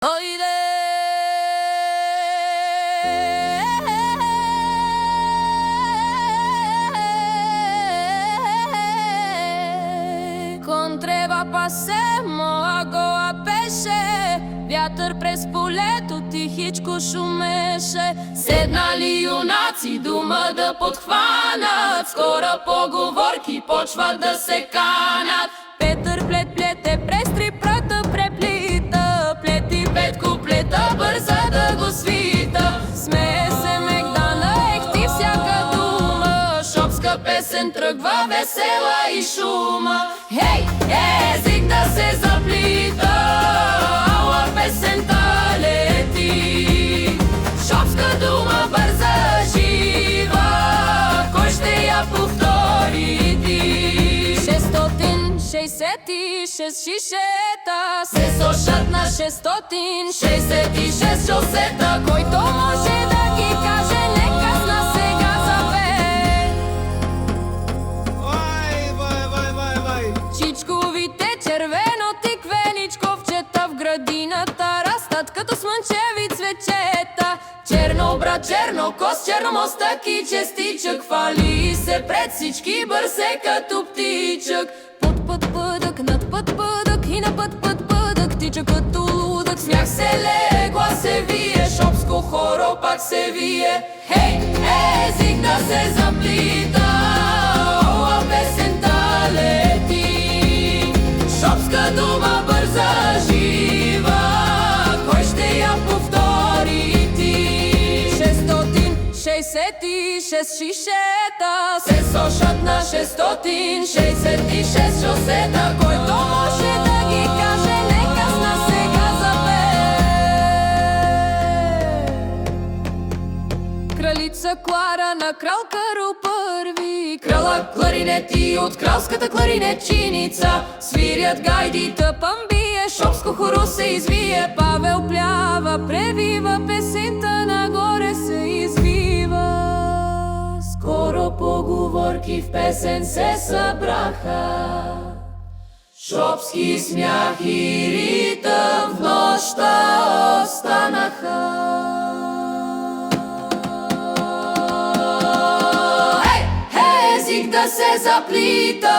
Ойде, контрева пасемо, агоа пеше, вятър през полето тихичко шумеше. Седнали юнаци дума да подхванат, скоро поговорки почват да се канат. Петър плете през три прата преплита, плети пет куплета бърза да го свита. Смее се Мегдана, ехти всяка дума, шопска песен тръгва весела и шума. Хей, език да се заплита, ала песента лети. Шопска дума бърза, жива, кой ще я повтори ти? 666 шишета се сушат на 666 шосета. Който може да ги каже, нека с нас сега заве. Вай! Чичковите червено тиквеничковчета в градината растат като слънчеви цвечета. Черно брат, черно кост, черномостък и честичък, хвали се пред всички, бързе като птичък. Път пъдък, над път пъдък и на път пъдък, тича като лудък. Смях се лее, глас се вие, шопско хоро пак се вие. Хей, език да се заплита, ола песента лети. Шопска дума бърза, жива, кой ще я повтори ти? 666 шишета се сушат на 666 шосета. Който може да ги каже, нека с нас сега заве. Кралица Клара на крал Карл Първи, крала кларинети от кралската кларинетчиница. Свирят гайди, тъпъм бие, шопско хоро се извие. Павел плява, превива, песента нагоре се извива. Скоро поговорки в песен се събраха, шопски смях и ритъм в нощта останаха. Език да се заплита,